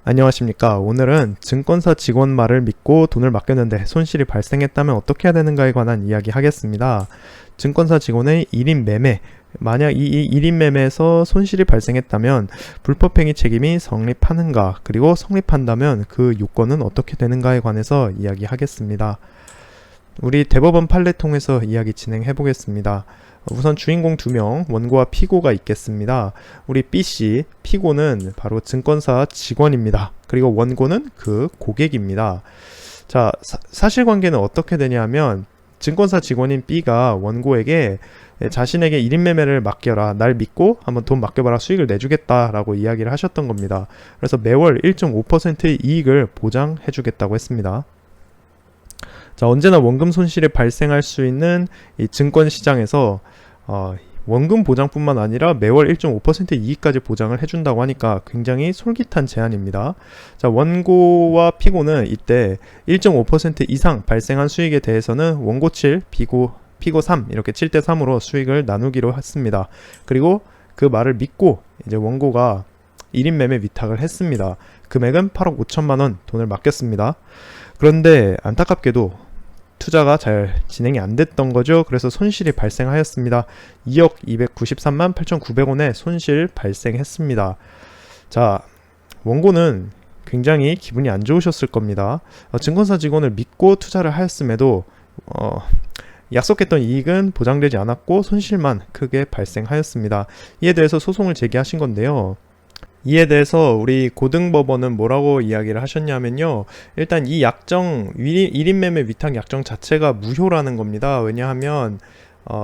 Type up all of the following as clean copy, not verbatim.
안녕하십니까. 오늘은 증권사 직원 말을 믿고 돈을 맡겼는데 손실이 발생했다면 어떻게 해야 되는가에 관한 이야기 하겠습니다. 증권사 직원의 1인 매매, 만약 이 1인 매매에서 손실이 발생했다면 불법행위 책임이 성립하는가, 그리고 성립한다면 그 요건은 어떻게 되는가에 관해서 이야기하겠습니다. 우리 대법원 판례 통해서 이야기 진행해 보겠습니다. 우선 주인공 2명, 원고와 피고가 있겠습니다. 우리 B씨, 피고는 바로 증권사 직원입니다. 그리고 원고는 그 고객입니다. 자, 사실관계는 어떻게 되냐면 증권사 직원인 B가 원고에게 자신에게 1인 매매를 맡겨라, 날 믿고 한번 돈 맡겨봐라, 수익을 내주겠다라고 이야기를 하셨던 겁니다. 그래서 매월 1.5%의 이익을 보장해주겠다고 했습니다. 자, 언제나 원금 손실이 발생할 수 있는 이 증권 시장에서 원금 보장뿐만 아니라 매월 1.5% 이익까지 보장을 해준다고 하니까 굉장히 솔깃한 제안입니다. 자, 원고와 피고는 이때 1.5% 이상 발생한 수익에 대해서는 원고 7, 피고 3 이렇게 7대 3으로 수익을 나누기로 했습니다. 그리고 그 말을 믿고 이제 원고가 1인 매매 위탁을 했습니다. 금액은 8억 5천만 원 돈을 맡겼습니다. 그런데 안타깝게도 투자가 잘 진행이 안 됐던 거죠. 그래서 손실이 발생하였습니다. 2억 293만 8,900원의 손실 발생했습니다. 자, 원고는 굉장히 기분이 안 좋으셨을 겁니다. 증권사 직원을 믿고 투자를 하였음에도 약속했던 이익은 보장되지 않았고 손실만 크게 발생하였습니다. 이에 대해서 소송을 제기하신 건데요. 이에 대해서 우리 고등법원은 뭐라고 이야기를 하셨냐면요. 일단 이 약정, 1인 매매 위탁 약정 자체가 무효라는 겁니다. 왜냐하면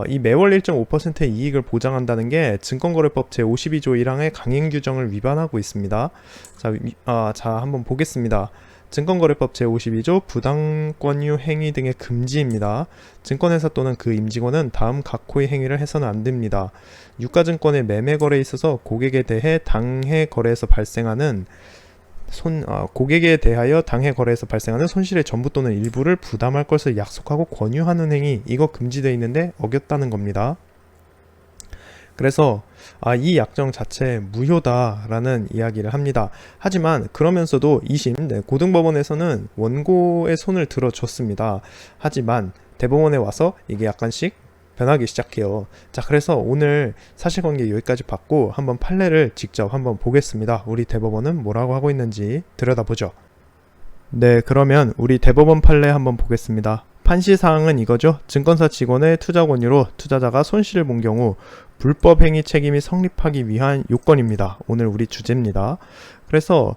이 매월 1.5%의 이익을 보장한다는 게 증권거래법 제52조 1항의 강행 규정을 위반하고 있습니다. 자, 한번 보겠습니다. 증권거래법 제52조 부당권유 행위 등의 금지입니다. 증권회사 또는 그 임직원은 다음 각호의 행위를 해서는 안 됩니다. 유가증권의 매매 거래에 있어서 고객에 대해 당해 거래에서 발생하는 고객에 대하여 당해 거래에서 발생하는 손실의 전부 또는 일부를 부담할 것을 약속하고 권유하는 행위, 이거 금지되어 있는데 어겼다는 겁니다. 그래서 이 약정 자체 무효다라는 이야기를 합니다. 하지만 그러면서도 2심 고등법원에서는 원고의 손을 들어줬습니다. 하지만 대법원에 와서 이게 약간씩 변하기 시작해요. 자, 그래서 오늘 사실관계 여기까지 봤고 한번 판례를 직접 한번 보겠습니다. 우리 대법원은 뭐라고 하고 있는지 들여다보죠. 네, 그러면 우리 대법원 판례 한번 보겠습니다. 판시사항은 이거죠. 증권사 직원의 투자 권유로 투자자가 손실을 본 경우 불법행위 책임이 성립하기 위한 요건입니다. 오늘 우리 주제입니다. 그래서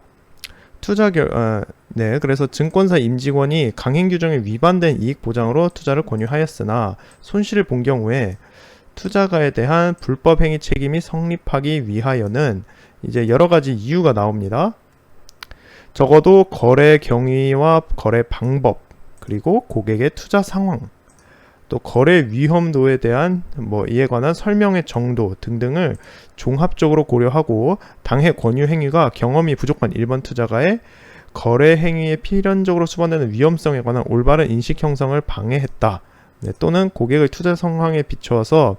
그래서 증권사 임직원이 강행 규정에 위반된 이익 보장으로 투자를 권유하였으나 손실을 본 경우에 투자가에 대한 불법행위 책임이 성립하기 위하여는 이제 여러 가지 이유가 나옵니다. 적어도 거래 경위와 거래 방법, 그리고 고객의 투자 상황, 또 거래 위험도에 대한 이에 관한 설명의 정도 등등을 종합적으로 고려하고 당해 권유 행위가 경험이 부족한 일반 투자가의 거래 행위에 필연적으로 수반되는 위험성에 관한 올바른 인식 형성을 방해했다. 또는 고객의 투자 상황에 비추어서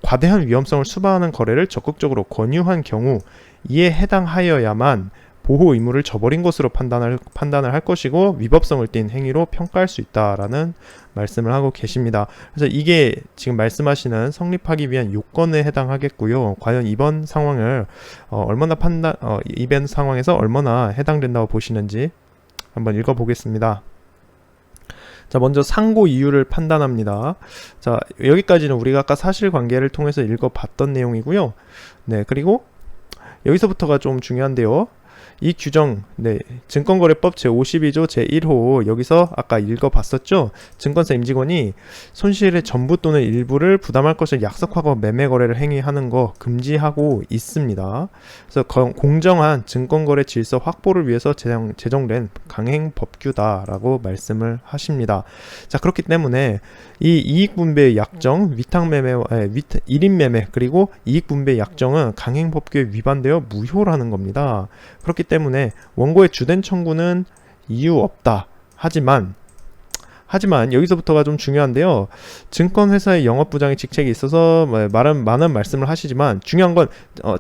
과대한 위험성을 수반하는 거래를 적극적으로 권유한 경우 이에 해당하여야만 보호 의무를 저버린 것으로 판단을 할 것이고 위법성을 띈 행위로 평가할 수 있다라는 말씀을 하고 계십니다. 그래서 이게 지금 말씀하시는 성립하기 위한 요건에 해당하겠고요. 과연 이번 상황을 이번 상황에서 얼마나 해당된다고 보시는지 한번 읽어보겠습니다. 자, 먼저 상고 이유를 판단합니다. 자, 여기까지는 우리가 아까 사실관계를 통해서 읽어봤던 내용이고요. 네, 그리고 여기서부터가 좀 중요한데요. 이 규정, 증권거래법 제52조 제1호 여기서 아까 읽어봤었죠. 증권사 임직원이 손실의 전부 또는 일부를 부담할 것을 약속하고 매매 거래를 행위하는 거 금지하고 있습니다. 그래서 공정한 증권거래 질서 확보를 위해서 제정된 강행 법규다라고 말씀을 하십니다. 자, 그렇기 때문에 이 이익분배 약정, 위탁 매매, 1인 매매 그리고 이익분배 약정은 강행 법규에 위반되어 무효라는 겁니다. 그렇기 때문에 원고의 주된 청구는 이유 없다. 하지만 하지만 여기서부터가 좀 중요한데요. 증권회사의 영업부장의 직책이 있어서 많은 말씀을 하시지만 중요한 건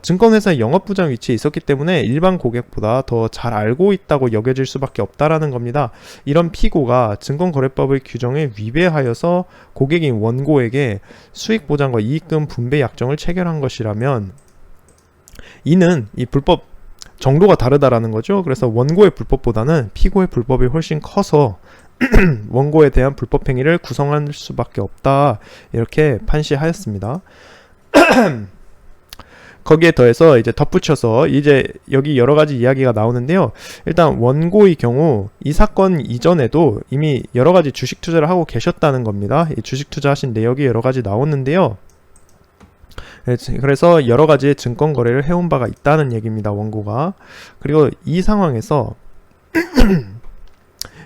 증권회사의 영업부장 위치에 있었기 때문에 일반 고객보다 더 잘 알고 있다고 여겨질 수밖에 없다라는 겁니다. 이런 피고가 증권거래법의 규정에 위배하여서 고객인 원고에게 수익보장과 이익금 분배 약정을 체결한 것이라면 이는 이 불법 정도가 다르다라는 거죠. 그래서 원고의 불법보다는 피고의 불법이 훨씬 커서 원고에 대한 불법 행위를 구성할 수밖에 없다, 이렇게 판시하였습니다. 거기에 더해서 이제 덧붙여서 이제 여기 여러 가지 이야기가 나오는데요. 일단 원고의 경우 이 사건 이전에도 이미 여러 가지 주식 투자를 하고 계셨다는 겁니다. 이 주식 투자하신 내역이 여러 가지 나왔는데요. 그래서 여러 가지 증권 거래를 해온 바가 있다는 얘기입니다, 원고가. 그리고 이 상황에서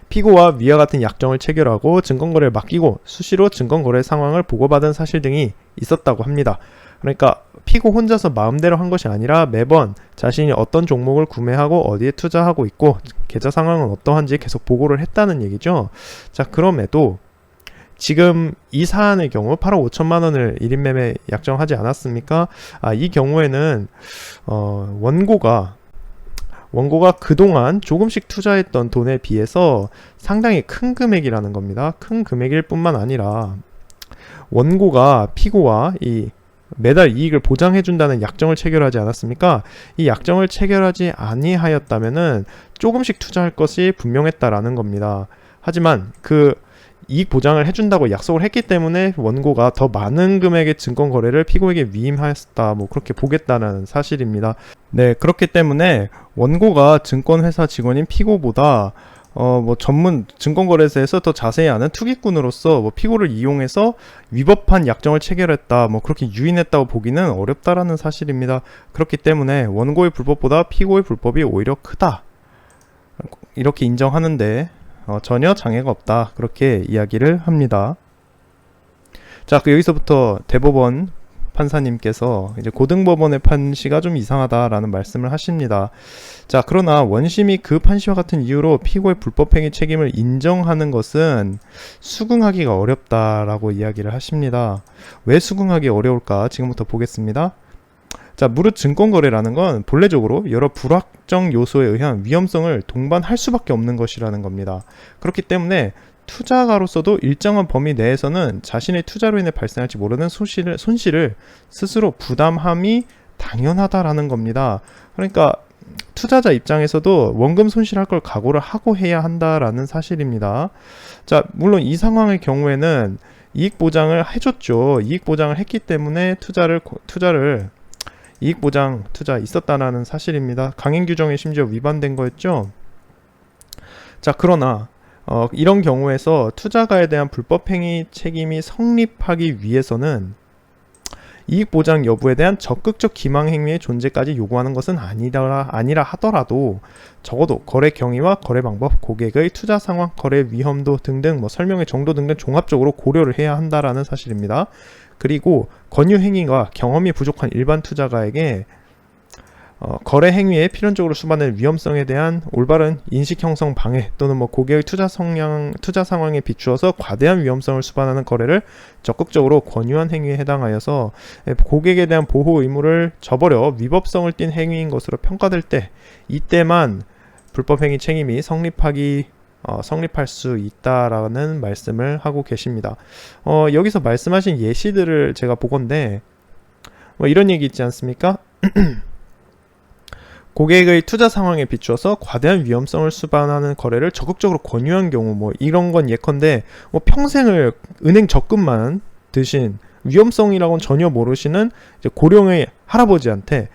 피고와 위와 같은 약정을 체결하고 증권거래를 맡기고 수시로 증권거래 상황을 보고받은 사실 등이 있었다고 합니다. 그러니까 피고 혼자서 마음대로 한 것이 아니라 매번 자신이 어떤 종목을 구매하고 어디에 투자하고 있고 계좌 상황은 어떠한지 계속 보고를 했다는 얘기죠. 자, 그럼에도 지금 이 사안의 경우 8억 5천만 원을 1인 매매 약정하지 않았습니까? 이 경우에는 원고가 그동안 조금씩 투자했던 돈에 비해서 상당히 큰 금액이라는 겁니다. 큰 금액일 뿐만 아니라 원고가 피고와 이 매달 이익을 보장해준다는 약정을 체결하지 않았습니까? 이 약정을 체결하지 아니하였다면은 조금씩 투자할 것이 분명했다라는 겁니다. 하지만 그 이익 보장을 해준다고 약속을 했기 때문에 원고가 더 많은 금액의 증권 거래를 피고에게 위임하였다, 뭐 그렇게 보겠다는 사실입니다. 네, 그렇기 때문에 원고가 증권회사 직원인 피고보다 전문 증권거래소에서 더 자세히 아는 투기꾼으로서 피고를 이용해서 위법한 약정을 체결했다, 그렇게 유인했다고 보기는 어렵다라는 사실입니다. 그렇기 때문에 원고의 불법보다 피고의 불법이 오히려 크다, 이렇게 인정하는데 전혀 장애가 없다, 그렇게 이야기를 합니다. 자, 여기서부터 대법원 판사님께서 이제 고등법원의 판시가 좀 이상하다라는 말씀을 하십니다. 자, 그러나 원심이 그 판시와 같은 이유로 피고의 불법행위 책임을 인정하는 것은 수긍하기가 어렵다라고 이야기를 하십니다. 왜 수긍하기 어려울까? 지금부터 보겠습니다. 자, 무릇 증권거래라는 건 본래적으로 여러 불확정 요소에 의한 위험성을 동반할 수밖에 없는 것이라는 겁니다. 그렇기 때문에 투자가로서도 일정한 범위 내에서는 자신의 투자로 인해 발생할지 모르는 손실을 스스로 부담함이 당연하다라는 겁니다. 그러니까 투자자 입장에서도 원금 손실할 걸 각오를 하고 해야 한다라는 사실입니다. 자, 물론 이 상황의 경우에는 이익 보장을 해줬죠. 이익 보장을 했기 때문에 투자를 이익 보장 투자 있었다라는 사실입니다. 강행 규정에 심지어 위반된 거였죠. 자, 그러나 이런 경우에서 투자가에 대한 불법행위 책임이 성립하기 위해서는 이익보장 여부에 대한 적극적 기망행위의 존재까지 요구하는 것은 아니라 하더라도 적어도 거래 경위와 거래 방법, 고객의 투자 상황, 거래 위험도 등등 설명의 정도 등등 종합적으로 고려를 해야 한다라는 사실입니다. 그리고 권유 행위가 경험이 부족한 일반 투자가에게 거래 행위에 필연적으로 수반될 위험성에 대한 올바른 인식 형성 방해 또는 고객의 투자 상황에 비추어서 과대한 위험성을 수반하는 거래를 적극적으로 권유한 행위에 해당하여서 고객에 대한 보호 의무를 저버려 위법성을 띤 행위인 것으로 평가될 때 이때만 불법행위 책임이 성립할 수 있다라는 말씀을 하고 계십니다. 여기서 말씀하신 예시들을 제가 보건데 이런 얘기 있지 않습니까? 고객의 투자 상황에 비추어서 과대한 위험성을 수반하는 거래를 적극적으로 권유한 경우 이런 건 예컨대 평생을 은행 적금만 드신 위험성이라고는 전혀 모르시는 이제 고령의 할아버지한테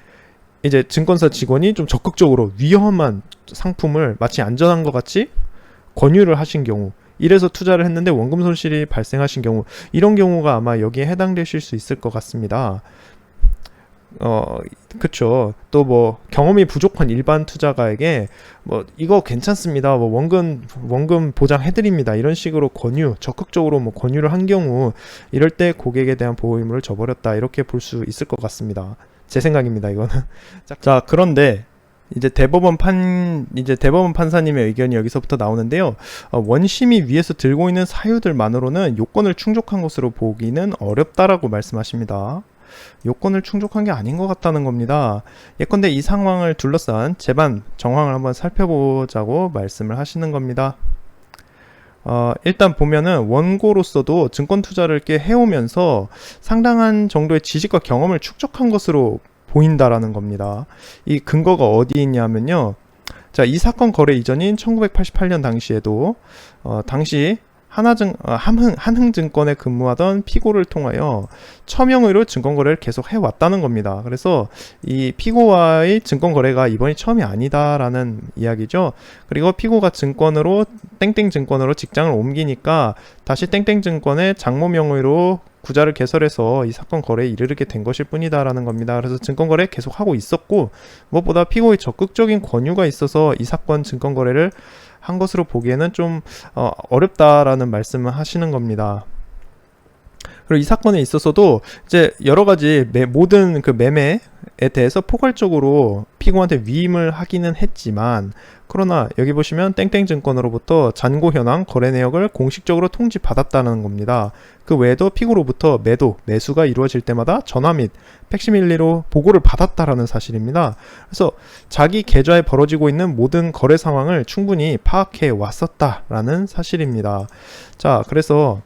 이제 증권사 직원이 좀 적극적으로 위험한 상품을 마치 안전한 것 같이 권유를 하신 경우, 이래서 투자를 했는데 원금 손실이 발생하신 경우, 이런 경우가 아마 여기에 해당되실 수 있을 것 같습니다. 그쵸. 또 경험이 부족한 일반 투자가에게 이거 괜찮습니다, 원금 보장해드립니다, 이런 식으로 적극적으로 권유를 한 경우, 이럴 때 고객에 대한 보호 의무를 저버렸다, 이렇게 볼 수 있을 것 같습니다. 제 생각입니다, 이거는. 자, 그런데 이제 대법원 판사님의 의견이 여기서부터 나오는데요. 원심이 위에서 들고 있는 사유들만으로는 요건을 충족한 것으로 보기는 어렵다라고 말씀하십니다. 요건을 충족한 게 아닌 것 같다는 겁니다. 예컨대 이 상황을 둘러싼 재반 정황을 한번 살펴보자고 말씀을 하시는 겁니다. 일단 보면은 원고로서도 증권 투자를 꽤 해오면서 상당한 정도의 지식과 경험을 축적한 것으로 보인다라는 겁니다. 이 근거가 어디 있냐면요. 자, 이 사건 거래 이전인 1988년 당시에도 당시 한흥증권에 근무하던 피고를 통하여 처명의로 증권거래를 계속 해왔다는 겁니다. 그래서 이 피고와의 증권거래가 이번이 처음이 아니다라는 이야기죠. 그리고 피고가 땡땡증권으로 직장을 옮기니까 다시 땡땡증권의 장모명의로 구자를 개설해서 이 사건 거래에 이르게 된 것일 뿐이다라는 겁니다. 그래서 증권거래 계속 하고 있었고, 무엇보다 피고의 적극적인 권유가 있어서 이 사건 증권거래를 한 것으로 보기에는 좀 어렵다라는 말씀을 하시는 겁니다. 그리고 이 사건에 있어서도 이제 여러 가지 모든 그 매매에 대해서 포괄적으로 피고한테 위임을 하기는 했지만, 그러나 여기 보시면 땡땡증권으로부터 잔고 현황 거래 내역을 공식적으로 통지받았다는 겁니다. 그 외에도 피고로부터 매수가 이루어질 때마다 전화 및 팩시밀리로 보고를 받았다라는 사실입니다. 그래서 자기 계좌에 벌어지고 있는 모든 거래 상황을 충분히 파악해 왔었다라는 사실입니다. 자, 그래서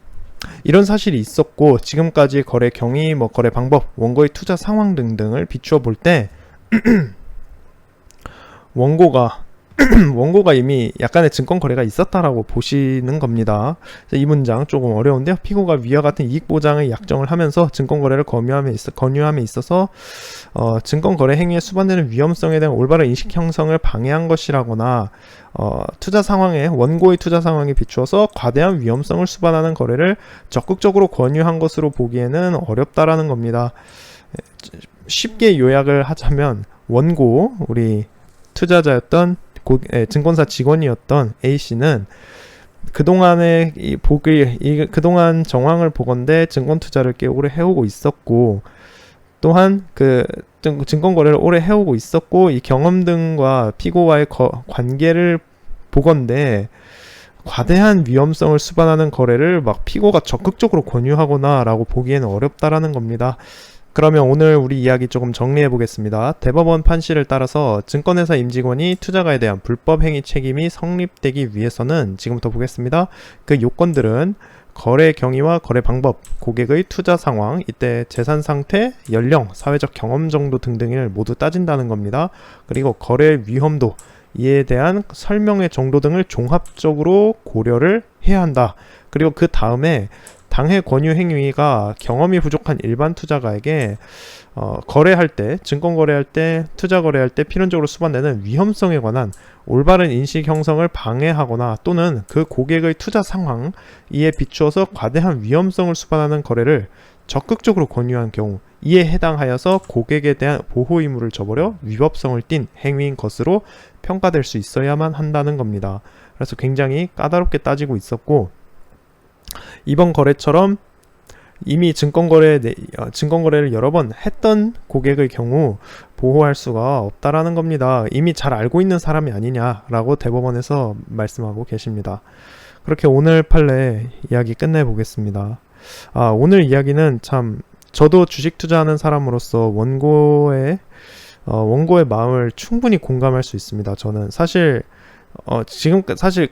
이런 사실이 있었고, 지금까지 거래 경위, 거래 방법, 원고의 투자 상황 등등을 비추어 볼 때 원고가 이미 약간의 증권 거래가 있었다라고 보시는 겁니다. 이 문장 조금 어려운데요. 피고가 위와 같은 이익 보장의 약정을 하면서 증권 거래를 권유함에 있어서 증권 거래 행위에 수반되는 위험성에 대한 올바른 인식 형성을 방해한 것이라거나 원고의 투자 상황에 비추어서 과대한 위험성을 수반하는 거래를 적극적으로 권유한 것으로 보기에는 어렵다라는 겁니다. 쉽게 요약을 하자면 원고, 우리 투자자였던 증권사 직원이었던 A씨는 그동안의 그동안 정황을 보건대 증권 투자를 꽤 오래 해오고 있었고, 또한 그 증권 거래를 오래 해오고 있었고, 이 경험 등과 피고와의 관계를 보건대 과대한 위험성을 수반하는 거래를 피고가 적극적으로 권유하거나 라고 보기에는 어렵다라는 겁니다. 그러면 오늘 우리 이야기 조금 정리해 보겠습니다. 대법원 판시를 따라서 증권회사 임직원이 투자가에 대한 불법 행위 책임이 성립되기 위해서는, 지금부터 보겠습니다. 그 요건들은 거래 경위와 거래 방법, 고객의 투자 상황, 이때 재산 상태, 연령, 사회적 경험 정도 등등을 모두 따진다는 겁니다. 그리고 거래 위험도, 이에 대한 설명의 정도 등을 종합적으로 고려를 해야 한다. 그리고 그 다음에 당해 권유 행위가 경험이 부족한 일반 투자가에게 거래할 때, 증권 거래할 때, 투자 거래할 때 필연적으로 수반되는 위험성에 관한 올바른 인식 형성을 방해하거나 또는 그 고객의 투자 상황, 이에 비추어서 과대한 위험성을 수반하는 거래를 적극적으로 권유한 경우, 이에 해당하여서 고객에 대한 보호 의무를 저버려 위법성을 띤 행위인 것으로 평가될 수 있어야만 한다는 겁니다. 그래서 굉장히 까다롭게 따지고 있었고, 이번 거래처럼 이미 증권거래를 여러 번 했던 고객의 경우 보호할 수가 없다라는 겁니다. 이미 잘 알고 있는 사람이 아니냐라고 대법원에서 말씀하고 계십니다. 그렇게 오늘 판례 이야기 끝내보겠습니다. 오늘 이야기는 참 저도 주식 투자하는 사람으로서 원고의 마음을 충분히 공감할 수 있습니다. 저는 사실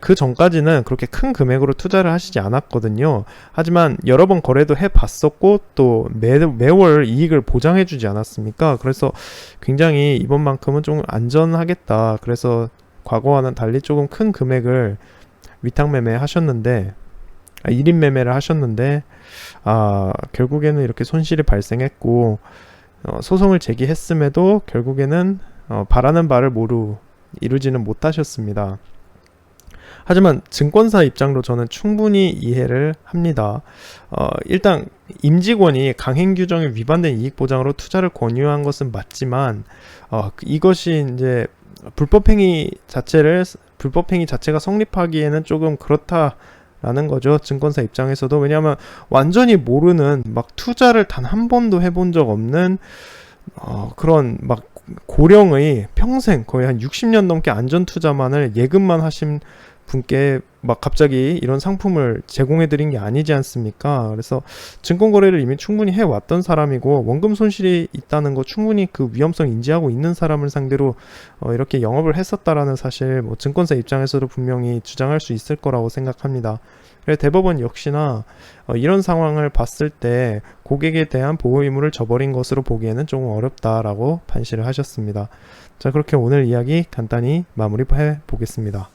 그 전까지는 그렇게 큰 금액으로 투자를 하시지 않았거든요. 하지만 여러 번 거래도 해봤었고, 또 매월 이익을 보장해주지 않았습니까? 그래서 굉장히 이번만큼은 좀 안전하겠다. 그래서 과거와는 달리 조금 큰 금액을 위탁매매 하셨는데, 1인 매매를 하셨는데, 결국에는 이렇게 손실이 발생했고, 소송을 제기했음에도 결국에는 바라는 바를 모두 이루지는 못하셨습니다. 하지만 증권사 입장도 저는 충분히 이해를 합니다. 일단 임직원이 강행 규정에 위반된 이익 보장으로 투자를 권유한 것은 맞지만, 이것이 이제 불법 행위 자체가 성립하기에는 조금 그렇다라는 거죠. 증권사 입장에서도. 왜냐하면 완전히 모르는, 투자를 단 한 번도 해본 적 없는 그런 고령의 평생 거의 한 60년 넘게 안전투자만을 예금만 하신 분께 막 갑자기 이런 상품을 제공해 드린 게 아니지 않습니까? 그래서 증권 거래를 이미 충분히 해왔던 사람이고 원금 손실이 있다는 거 충분히 그 위험성 인지하고 있는 사람을 상대로 이렇게 영업을 했었다라는 사실 뭐 증권사 입장에서도 분명히 주장할 수 있을 거라고 생각합니다. 그래서 대법원 역시나 이런 상황을 봤을 때 고객에 대한 보호 의무를 저버린 것으로 보기에는 조금 어렵다라고 판시를 하셨습니다. 자, 그렇게 오늘 이야기 간단히 마무리해 보겠습니다.